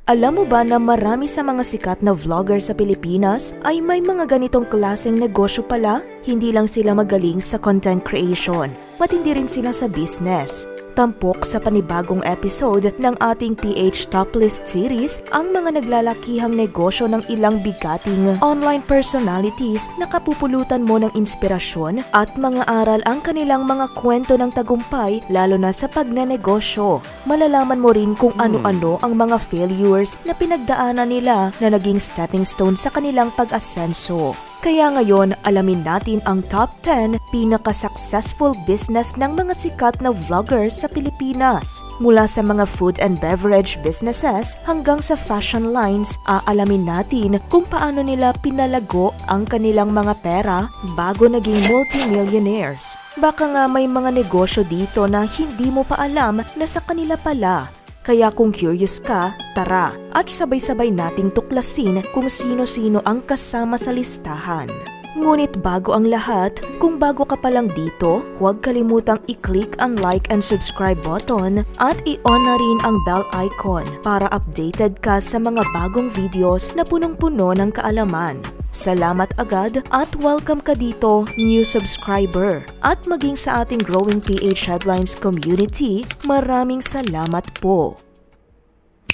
Alam mo ba na marami sa mga sikat na vlogger sa Pilipinas ay may mga ganitong klaseng negosyo pala? Hindi lang sila magaling sa content creation, matindi rin sila sa business. Tampok sa panibagong episode ng ating PH Top List series ang mga naglalakihang negosyo ng ilang bigating online personalities na kapupulutan mo ng inspirasyon at mga aral ang kanilang mga kwento ng tagumpay lalo na sa pagnenegosyo. Malalaman mo rin kung ano-ano ang mga failures na pinagdaanan nila na naging stepping stone sa kanilang pag-asenso. Kaya ngayon, alamin natin ang top 10 pinaka-successful business ng mga sikat na vloggers sa Pilipinas. Mula sa mga food and beverage businesses hanggang sa fashion lines, aalamin natin kung paano nila pinalago ang kanilang mga pera bago naging multimillionaires. Baka nga may mga negosyo dito na hindi mo pa alam na sa kanila pala. Kaya kung curious ka, tara at sabay-sabay nating tuklasin kung sino-sino ang kasama sa listahan. Ngunit bago ang lahat, kung bago ka pa lang dito, huwag kalimutang i-click ang like and subscribe button at i-on na rin ang bell icon para updated ka sa mga bagong videos na punong-puno ng kaalaman. Salamat agad at welcome ka dito, new subscriber. At maging sa ating growing PH Headlines community, maraming salamat po.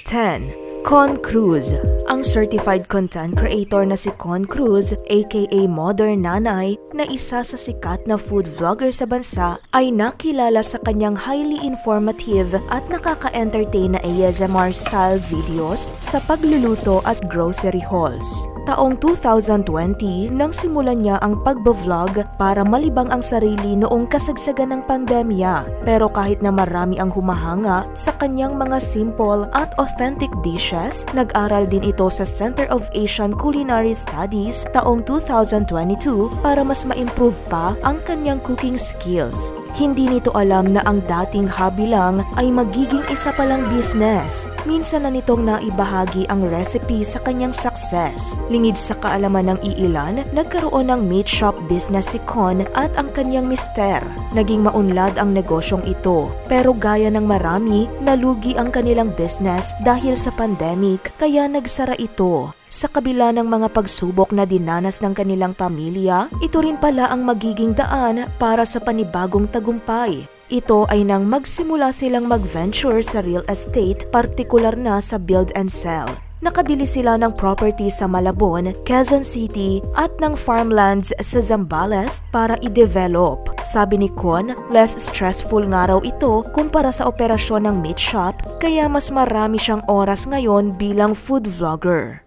10. Con Cruz. Ang certified content creator na si Con Cruz, aka Modern Nanay, na isa sa sikat na food vlogger sa bansa, ay nakilala sa kanyang highly informative at nakaka-entertain na ASMR-style videos sa pagluluto at grocery hauls. Taong 2020 nang simulan niya ang pagbo-vlog para malibang ang sarili noong kasagsagan ng pandemya. Pero kahit na marami ang humahanga sa kanyang mga simple at authentic dishes, nag-aral din ito sa Center of Asian Culinary Studies taong 2022 para mas ma-improve pa ang kanyang cooking skills. Hindi nito alam na ang dating hobby lang ay magiging isa palang business. Minsan na nitong naibahagi ang recipe sa kanyang success. Lingid sa kaalaman ng iilan, nagkaroon ng meat shop business si Con at ang kanyang mister. Naging maunlad ang negosyong ito. Pero gaya ng marami, nalugi ang kanilang business dahil sa pandemic kaya nagsara ito. Sa kabila ng mga pagsubok na dinanas ng kanilang pamilya, ito rin pala ang magiging daan para sa panibagong tagumpay. Ito ay nang magsimula silang mag-venture sa real estate, partikular na sa build and sell. Nakabili sila ng property sa Malabon, Quezon City at ng farmlands sa Zambales para i-develop. Sabi ni Con, less stressful nga raw ito kumpara sa operasyon ng meat shop, kaya mas marami siyang oras ngayon bilang food vlogger.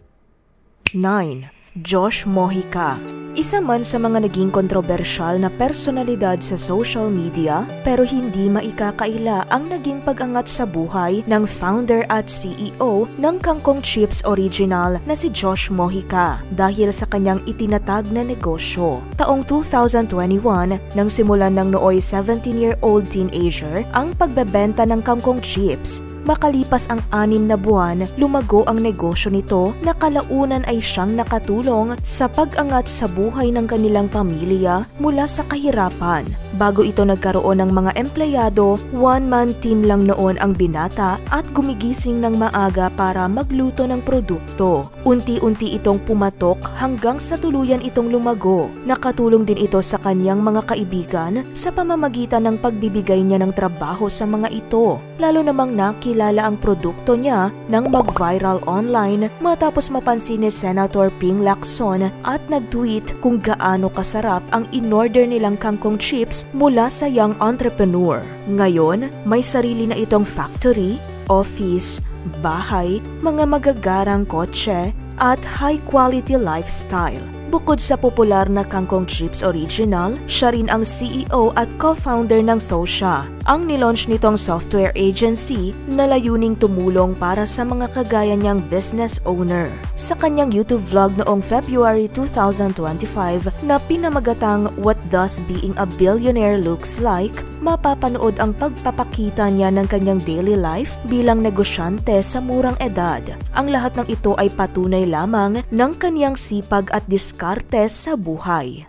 9. Josh Mojica. Isa man sa mga naging kontrobersyal na personalidad sa social media, pero hindi maikakaila ang naging pag-angat sa buhay ng founder at CEO ng Kangkong Chips Original na si Josh Mojica dahil sa kanyang itinatag na negosyo. Taong 2021, nang simulan ng nooy 17-year-old teenager ang pagbebenta ng kangkong chips. Makalipas ang 6 na buwan, lumago ang negosyo nito na kalaunan ay siyang nakatulong sa pag-angat sa buhay ng kanilang pamilya mula sa kahirapan. Bago ito nagkaroon ng mga empleyado, one-man team lang noon ang binata at gumigising ng maaga para magluto ng produkto. Unti-unti itong pumatok hanggang sa tuluyan itong lumago. Nakatulong din ito sa kanyang mga kaibigan sa pamamagitan ng pagbibigay niya ng trabaho sa mga ito. Lalo namang nakilala ang produkto niya nang mag-viral online matapos mapansin ni Senator Ping Lacson at nag-tweet kung gaano kasarap ang in-order nilang kangkong chips mula sa young entrepreneur. Ngayon, may sarili na itong factory, office, bahay, mga magagarang kotse at high-quality lifestyle. Bukod sa popular na Kangkong Chips Original, siya rin ang CEO at co-founder ng Sosya, ang nilaunch nitong software agency na layuning tumulong para sa mga kagaya niyang business owner. Sa kanyang YouTube vlog noong February 2025 na pinamagatang What Does Being a Billionaire Looks Like, mapapanood ang pagpapakita niya ng kanyang daily life bilang negosyante sa murang edad. Ang lahat ng ito ay patunay lamang ng kanyang sipag at diskarte sa buhay.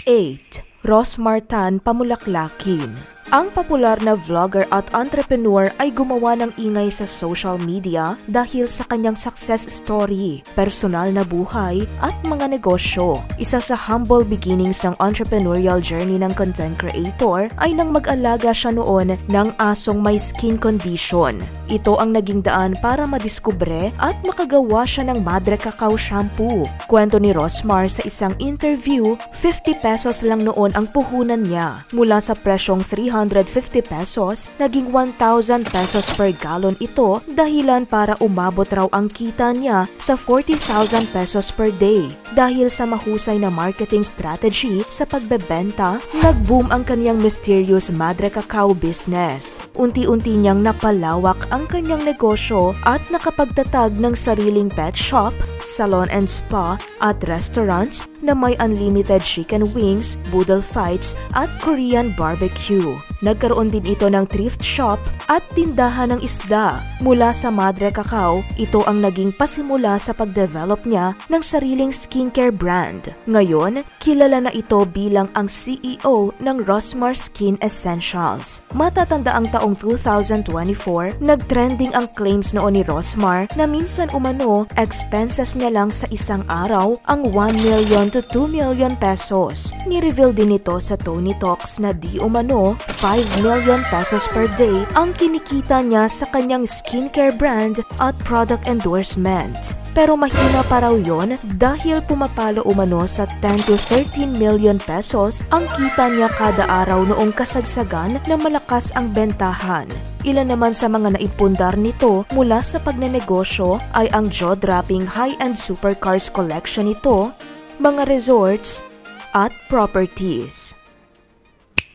8. Rosmar Tan Pamulaklakin. Ang popular na vlogger at entrepreneur ay gumawa ng ingay sa social media dahil sa kanyang success story, personal na buhay at mga negosyo. Isa sa humble beginnings ng entrepreneurial journey ng content creator ay nang mag-alaga siya noon ng asong may skin condition. Ito ang naging daan para madiskubre at makagawa siya ng Madre Cacao shampoo. Kwento ni Rosmar sa isang interview, 50 pesos lang noon ang puhunan niya. Mula sa presyong 350 pesos, naging 1,000 pesos per gallon ito dahilan para umabot raw ang kita niya sa 40,000 pesos per day. Dahil sa mahusay na marketing strategy sa pagbebenta, nag-boom ang kanyang mysterious Madre Cacao business. Unti-unti niyang napalawak ang kanyang negosyo at nakapagtatag ng sariling pet shop, salon and spa at restaurants na may unlimited chicken wings, boodle fights at Korean barbecue. Nagkaroon din ito ng thrift shop at tindahan ng isda. Mula sa Madre Cacao, ito ang naging pasimula sa pagdevelop niya ng sariling skincare brand. Ngayon, kilala na ito bilang ang CEO ng Rosmar Skin Essentials. Matatanda ang taong 2024, nagtrending ang claims noon ni Rosmar na minsan umano, expenses niya lang sa isang araw ang 1 million to 2 million pesos. Ni-reveal din ito sa Tony Talks na di umano 5 million pesos per day ang kinikita niya sa kanyang skincare brand at product endorsement. Pero mahina pa raw yon dahil pumapalo umano sa 10 to 13 million pesos ang kita niya kada araw noong kasagsagan na malakas ang bentahan. Ilan naman sa mga naipundar nito mula sa pagnenegosyo ay ang jaw-dropping high-end supercars collection nito, mga resorts, at properties.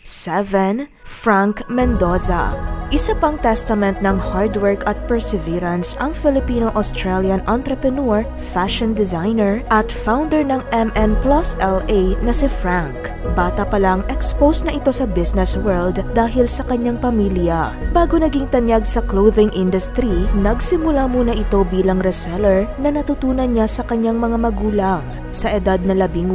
7. Frank Mendoza. Isa pang testament ng hard work at perseverance ang Filipino-Australian entrepreneur, fashion designer at founder ng MN Plus LA na si Frank. Bata pa lang exposed na ito sa business world dahil sa kanyang pamilya. Bago naging tanyag sa clothing industry, nagsimula muna ito bilang reseller na natutunan niya sa kanyang mga magulang. Sa edad na 18,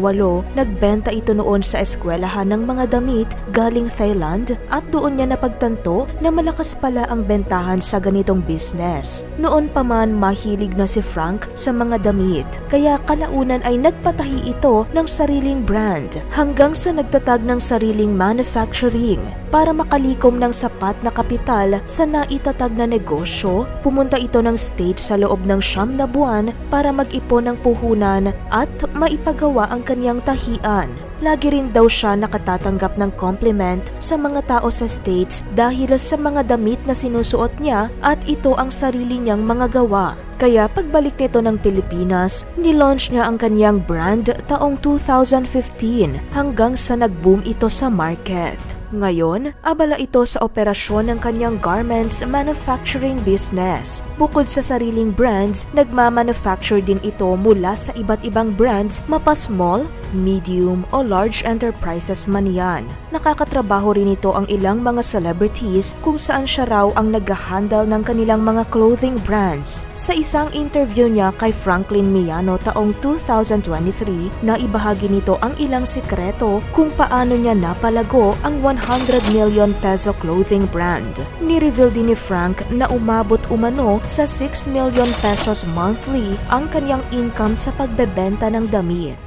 nagbenta ito noon sa eskwelahan ng mga damit galing Thailand at doon niya napagtanto na malakas pala ang bentahan sa ganitong business. Noon pa man mahilig na si Frank sa mga damit, kaya kalaunan ay nagpatahi ito ng sariling brand hanggang sa nagtatag ng sariling manufacturing. Para makalikom ng sapat na kapital sa naitatag na negosyo, pumunta ito ng state sa loob ng 9 na buwan para mag-ipon ng puhunan at maipagawa ang kanyang tahian. Lagi rin daw siya nakatatanggap ng compliment sa mga tao sa States dahil sa mga damit na sinusuot niya at ito ang sarili niyang mga gawa. Kaya pagbalik nito ng Pilipinas, nilaunch niya ang kanyang brand taong 2015 hanggang sa nag-boom ito sa market. Ngayon, abala ito sa operasyon ng kanyang garments manufacturing business. Bukod sa sariling brands, nagmamanufacture din ito mula sa iba't ibang brands, mapa small, medium o large enterprises man yan. Nakakatrabaho rin ito ang ilang mga celebrities kung saan siya raw ang nag-handle ng kanilang mga clothing brands. Sa isang interview niya kay Franklin Miano taong 2023, naibahagi nito ang ilang sikreto kung paano niya napalago ang 100 million peso clothing brand. Ni-reveal din ni Frank na umabot umano sa 6 million pesos monthly ang kanyang income sa pagbebenta ng damit.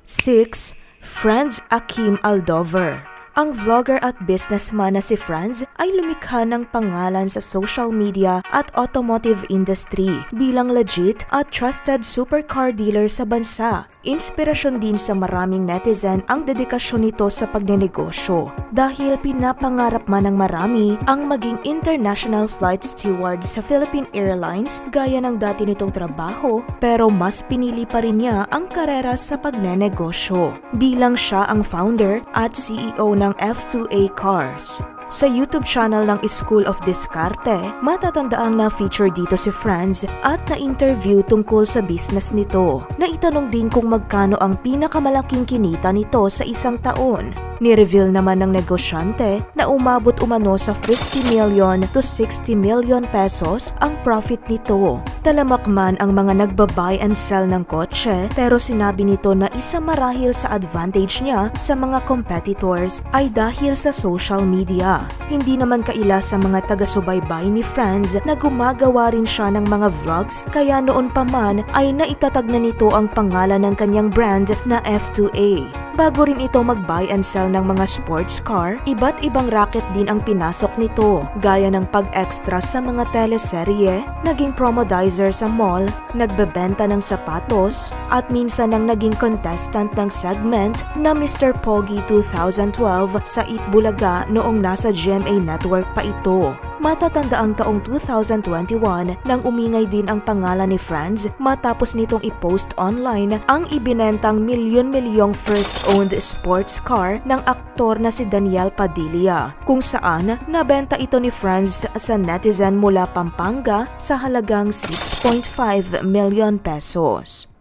6. Franz Akim Aldover. Ang vlogger at businessman na si Franz ay lumikha ng pangalan sa social media at automotive industry bilang legit at trusted supercar dealer sa bansa. Inspirasyon din sa maraming netizen ang dedikasyon nito sa pagnenegosyo dahil pinapangarap man ng marami ang maging international flight steward sa Philippine Airlines gaya ng dati nitong trabaho, pero mas pinili pa rin niya ang karera sa pagnenegosyo bilang siya ang founder at CEO ng F2A Cars. Sa YouTube channel ng School of Discarte, matatandaang na-feature dito si Franz at na-interview tungkol sa business nito. Naitanong din kung magkano ang pinakamalaking kinita nito sa isang taon. Ni-reveal naman ng negosyante na umabot umano sa 50 million to 60 million pesos ang profit nito. Talamak man ang mga nagba-buy and sell ng kotse, pero sinabi nito na isa marahil sa advantage niya sa mga competitors ay dahil sa social media. Hindi naman kaila sa mga taga-subaybay ni Franz na gumagawa rin siya ng mga vlogs, kaya noon pa man ay naitatag na nito ang pangalan ng kanyang brand na F2A. Bago rin ito mag-buy and sell ng mga sports car, iba't ibang racket din ang pinasok nito, gaya ng pag-extra sa mga teleserye, naging promodizer sa mall, nagbebenta ng sapatos, at minsan ang naging contestant ng segment na Mr. Pogi 2012 sa Eat Bulaga noong nasa GMA Network pa ito. Matatanda ang taong 2021 nang umingay din ang pangalan ni Franz matapos nitong i-post online ang ibinentang milyon-milyong first-owned sports car ng aktor na si Daniel Padilla, kung saan nabenta ito ni Franz sa netizen mula Pampanga sa halagang 6.5 million pesos.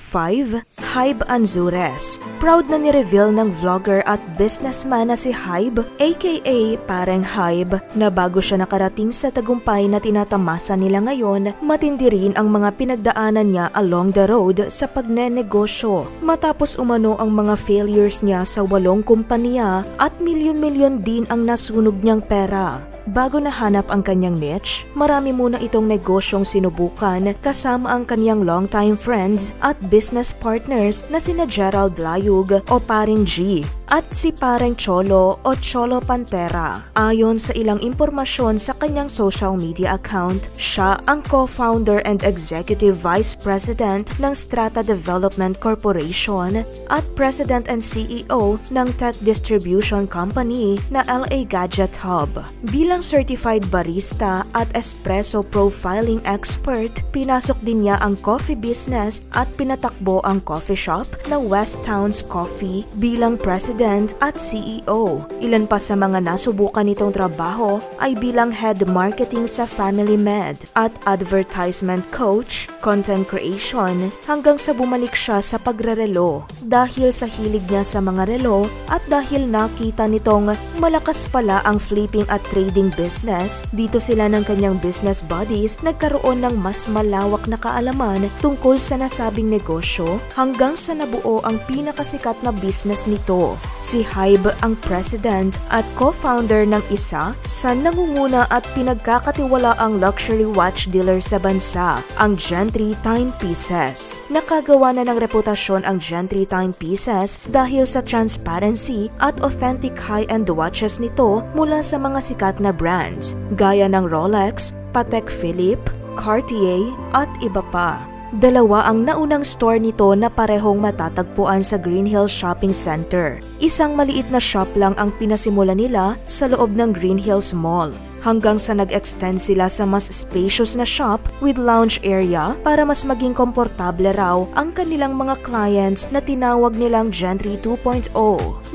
5. Hybe Anzures. Proud na ni-reveal ng vlogger at businessman na si Hybe, aka Pareng Hybe, na bago siya nakarating sa tagumpay na tinatamasa nila ngayon, matindi rin ang mga pinagdaanan niya along the road sa pagnenegosyo. Matapos umano ang mga failures niya sa 8 kumpanya at milyon-milyon din ang nasunog niyang pera. Bago nahanap ang kanyang niche, marami muna itong negosyong sinubukan kasama ang kanyang longtime friends at business partners na sina Gerald Layug o Paring G at si Pareng Cholo o Cholo Pantera. Ayon sa ilang impormasyon sa kanyang social media account, siya ang co-founder and executive vice president ng Strata Development Corporation at president and CEO ng tech distribution company na LA Gadget Hub. Bilang certified barista at espresso profiling expert, pinasok din niya ang coffee business at pinatakbo ang coffee shop na West Towns Coffee bilang president at CEO. Ilan pa sa mga nasubukan nitong trabaho ay bilang head marketing sa Family Med at advertisement coach, content creation, hanggang sa bumalik siya sa pagrerelo dahil sa hilig niya sa mga relo at dahil nakita nitong malakas pala ang flipping at trading business. Dito sila ng kanyang business buddies nagkaroon ng mas malawak na kaalaman tungkol sa nasabing negosyo hanggang sa nabuo ang pinakasikat na business nito. Si Hybe ang president at co-founder ng isa sa nangunguna at pinagkakatiwalaang luxury watch dealer sa bansa, ang Gentry Timepieces. Nakagawa na ng reputasyon ang Gentry Timepieces dahil sa transparency at authentic high-end watches nito mula sa mga sikat na brands, gaya ng Rolex, Patek Philippe, Cartier at iba pa. Dalawa ang naunang store nito na parehong matatagpuan sa Green Hills Shopping Center. Isang maliit na shop lang ang pinasimula nila sa loob ng Green Hills Mall, hanggang sa nag-extend sila sa mas spacious na shop with lounge area para mas maging komportable raw ang kanilang mga clients na tinawag nilang Gentry 2.0.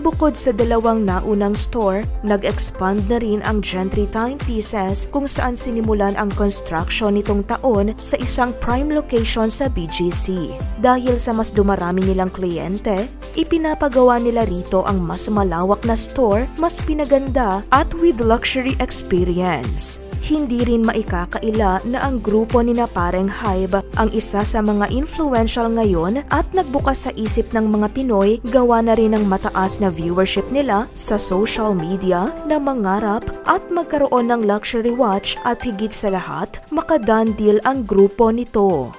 Bukod sa dalawang naunang store, nag-expand na rin ang Gentry Timepieces kung saan sinimulan ang construction nitong taon sa isang prime location sa BGC. Dahil sa mas dumarami nilang kliyente, ipinapagawa nila rito ang mas malawak na store, mas pinaganda at with luxury experience. Hindi rin maikakaila na ang grupo ni na Pareng Hybe ang isa sa mga influential ngayon at nagbukas sa isip ng mga Pinoy, gawa na rin ng mataas na viewership nila sa social media na mangarap at magkaroon ng luxury watch at higit sa lahat, makadone deal ang grupo nito.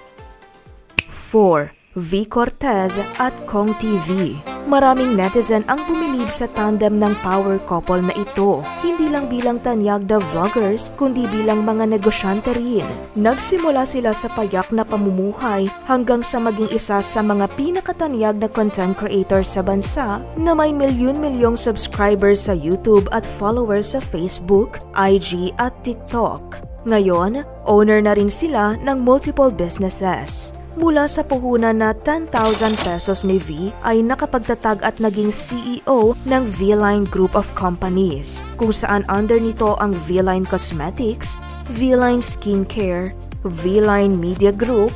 4. V. Cortez at Kong TV. Maraming netizen ang bumilib sa tandem ng power couple na ito, hindi lang bilang tanyag na vloggers kundi bilang mga negosyante rin. Nagsimula sila sa payak na pamumuhay hanggang sa maging isa sa mga pinakatanyag na content creator sa bansa na may milyon-milyong subscribers sa YouTube at followers sa Facebook, IG at TikTok. Ngayon, owner na rin sila ng multiple businesses. Mula sa puhunan na 10,000 pesos ni V ay nakapagtatag at naging CEO ng V-Line Group of Companies, kung saan under nito ang V-Line Cosmetics, V-Line Skincare, V-Line Media Group,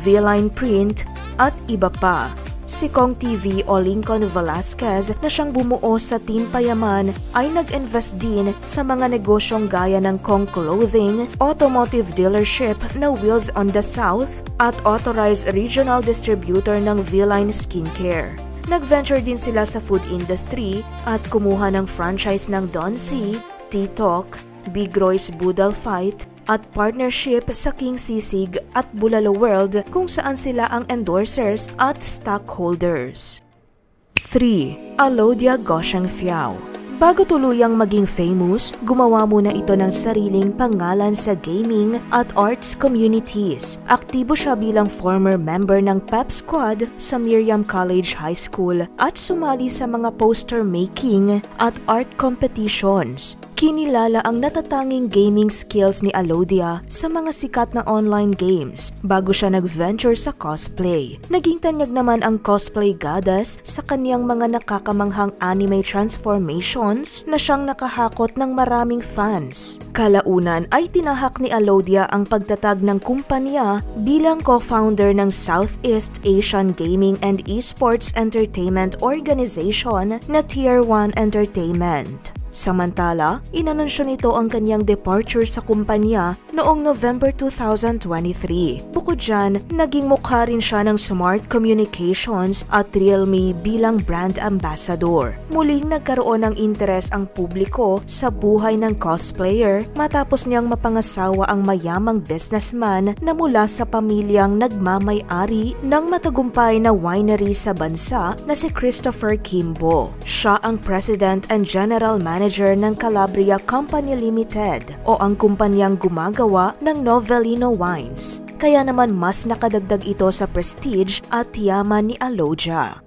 V-Line Print at iba pa. Si Kong TV o Lincoln Velasquez na siyang bumuo sa Team Payaman ay nag-invest din sa mga negosyong gaya ng Kong Clothing, automotive dealership na Wheels on the South at authorized regional distributor ng V-Line Skincare. Nag-venture din sila sa food industry at kumuha ng franchise ng Don C, T-Talk, Big Roy's Boodle Fight at partnership sa King Sisig at Bulalo World kung saan sila ang endorsers at stockholders. 3. Alodia Gosheng Fiao. Bago tuluyang maging famous, gumawa muna ito ng sariling pangalan sa gaming at arts communities. Aktibo siya bilang former member ng Pep Squad sa Miriam College High School at sumali sa mga poster making at art competitions. Kinilala ang natatanging gaming skills ni Alodia sa mga sikat na online games bago siya nag-venture sa cosplay. Naging tanyag naman ang cosplay goddess sa kaniyang mga nakakamanghang anime transformations na siyang nakahakot ng maraming fans. Kalaunan ay tinahak ni Alodia ang pagtatag ng kumpanya bilang co-founder ng Southeast Asian Gaming and Esports Entertainment Organization na Tier 1 Entertainment. Samantala, inanunsyo nito ang kanyang departure sa kumpanya noong November 2023. Bukod dyan, naging mukha rin siya ng Smart Communications at Realme bilang brand ambassador. Muling nagkaroon ng interes ang publiko sa buhay ng cosplayer matapos niyang mapangasawa ang mayamang businessman na mula sa pamilyang nagmamay-ari ng matagumpay na winery sa bansa na si Christopher Kimbo. Siya ang President and General Manager ng Calabria Company Limited o ang kumpanyang gumagawa ng Novelino Wines. Kaya naman mas nakadagdag ito sa prestige at yaman ni Alodia.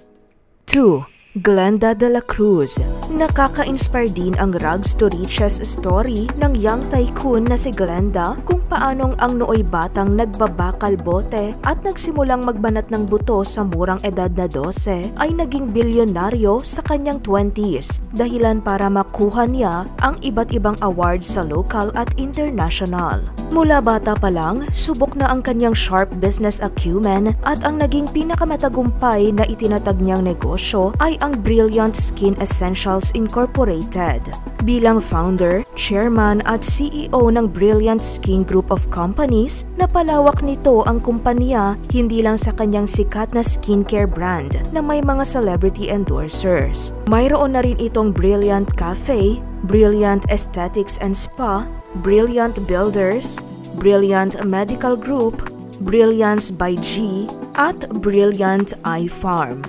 2. Glenda de la Cruz. Nakaka-inspire din ang rags to riches story ng young tycoon na si Glenda kung paanong ang nooy batang nagbabakal bote at nagsimulang magbanat ng buto sa murang edad na 12 ay naging bilyonaryo sa kanyang 20s dahilan para makuha niya ang iba't ibang awards sa local at international. Mula bata pa lang, subok na ang kanyang sharp business acumen at ang naging pinakamatagumpay na itinatag niyang negosyo ay ang Brilliant Skin Essentials Incorporated. Bilang founder, chairman at CEO ng Brilliant Skin Group of Companies, napalawak nito ang kumpanya hindi lang sa kanyang sikat na skincare brand na may mga celebrity endorsers. Mayroon na rin itong Brilliant Cafe, Brilliant Aesthetics and Spa, Brilliant Builders, Brilliant Medical Group, Brilliance by G, at Brilliant Eye Farm.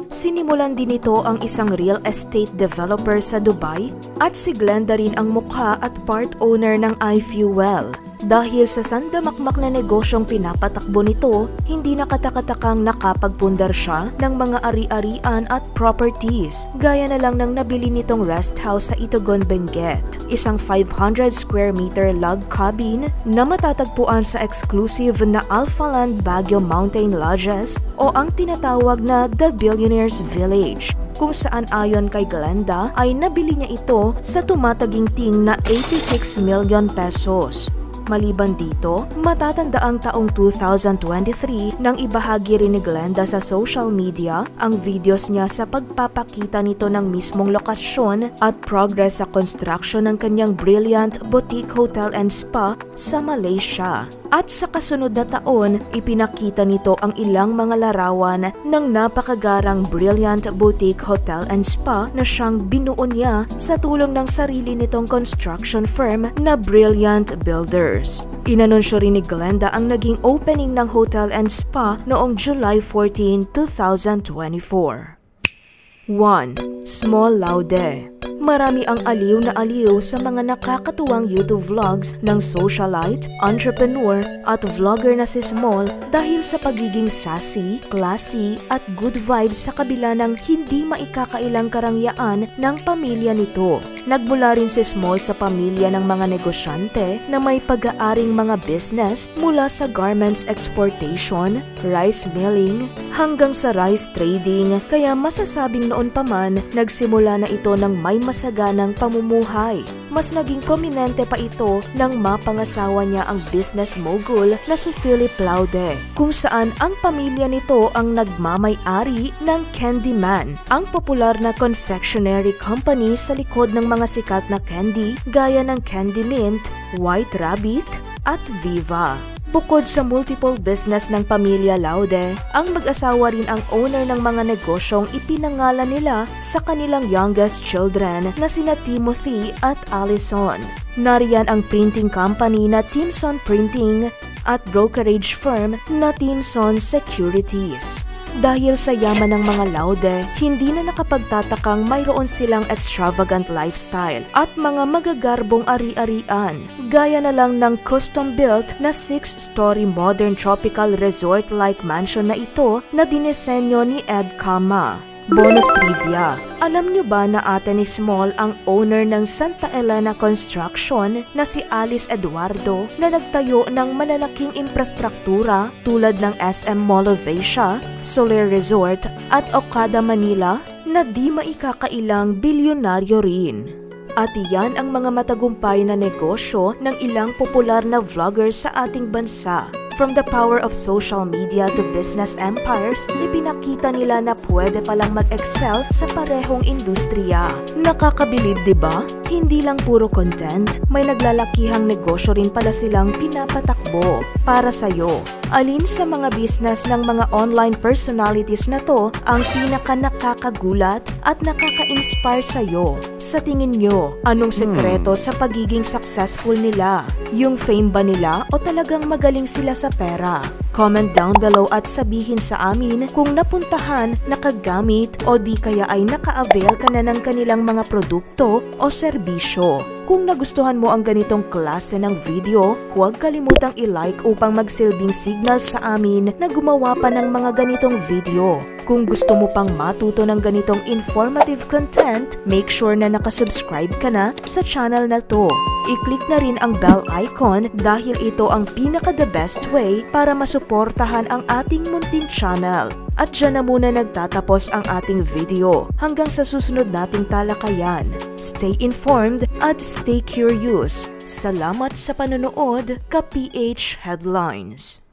Sinimulan din ito ang isang real estate developer sa Dubai at si Glenda rin ang mukha at part owner ng iFuel. Dahil sa sandamakmak na negosyong pinapatakbo nito, hindi nakatakatakang nakapagpundar siya ng mga ari-arian at properties, gaya na lang ng nabili nitong rest house sa Itugon, Benguet, isang 500 square meter log cabin na matatagpuan sa exclusive na Alphaland Baguio Mountain Lodges o ang tinatawag na The Billionaire's Village, kung saan ayon kay Glenda ay nabili niya ito sa tumataginting na 86 million pesos. Maliban dito, matatanda ang taong 2023 nang ibahagi rin ni Glenda sa social media ang videos niya sa pagpapakita nito ng mismong lokasyon at progress sa construction ng kanyang Brilliant Boutique Hotel and Spa sa Malaysia. At sa kasunod na taon, ipinakita nito ang ilang mga larawan ng napakagarang Brilliant Boutique Hotel and Spa na siyang binuo niya sa tulong ng sarili nitong construction firm na Brilliant Builders. Inanunsyo rin ni Glenda ang naging opening ng hotel and spa noong July 14, 2024. 1. Small Laude. Marami ang aliw na aliw sa mga nakakatuwang YouTube vlogs ng socialite, entrepreneur at vlogger na si Small dahil sa pagiging sassy, classy at good vibes sa kabila ng hindi maikakailang karangyaan ng pamilya nito. Nagmula rin si Small sa pamilya ng mga negosyante na may pag-aaring mga business mula sa garments exportation, rice milling, hanggang sa rice trading, kaya masasabing noon pa man nagsimula na ito ng may masaganang pamumuhay. mas naging prominente pa ito nang mapangasawa niya ang business mogul na si Philip Laude, kung saan ang pamilya nito ang nagmamay-ari ng Candyman, ang popular na confectionery company sa likod ng mga sikat na candy gaya ng Candy Mint, White Rabbit at Viva. Bukod sa multiple business ng pamilya Laude, ang mag-asawa rin ang owner ng mga negosyong ipinangalan nila sa kanilang youngest children na sina Timothy at Allison. Nariyan ang printing company na Timson Printing at brokerage firm na Timson Securities. Dahil sa yaman ng mga Laude, hindi na nakapagtatakang mayroon silang extravagant lifestyle at mga magagarbong ari-arian, gaya na lang ng custom-built na 6-story modern tropical resort-like mansion na ito na dinisenyo ni Ed Kama. Bonus trivia, alam nyo ba na ate ni Small ang owner ng Santa Elena Construction na si Alice Eduardo na nagtayo ng malalaking infrastruktura tulad ng SM Mall of Asia, Soler Resort at Okada Manila na di maikakailang bilyonaryo rin. At iyan ang mga matagumpay na negosyo ng ilang popular na vloggers sa ating bansa. From the power of social media to business empires, ipinakita nila na pwede palang mag-excel sa parehong industriya. Nakakabilib, di ba? Hindi lang puro content, may naglalakihang negosyo rin pala silang pinapatakbo para sa'yo. Alin sa mga business ng mga online personalities na to ang pinaka-nakakagulat at nakaka-inspire sa'yo? Sa tingin nyo, anong sekreto sa pagiging successful nila? Yung fame ba nila o talagang magaling sila sa pera? Comment down below at sabihin sa amin kung napuntahan, nakagamit o di kaya ay naka-avail ka na ng kanilang mga produkto o serbisyo. Kung nagustuhan mo ang ganitong klase ng video, huwag kalimutang i-like upang magsilbing signal sa amin na gumawa pa ng mga ganitong video. Kung gusto mo pang matuto ng ganitong informative content, make sure na nakasubscribe ka na sa channel na to. I-click na rin ang bell icon dahil ito ang pinaka-the best way para masuportahan ang ating munting channel. At dyan na muna nagtatapos ang ating video. Hanggang sa susunod nating talakayan. Stay informed at stay curious. Salamat sa panonood, ka PH Headlines.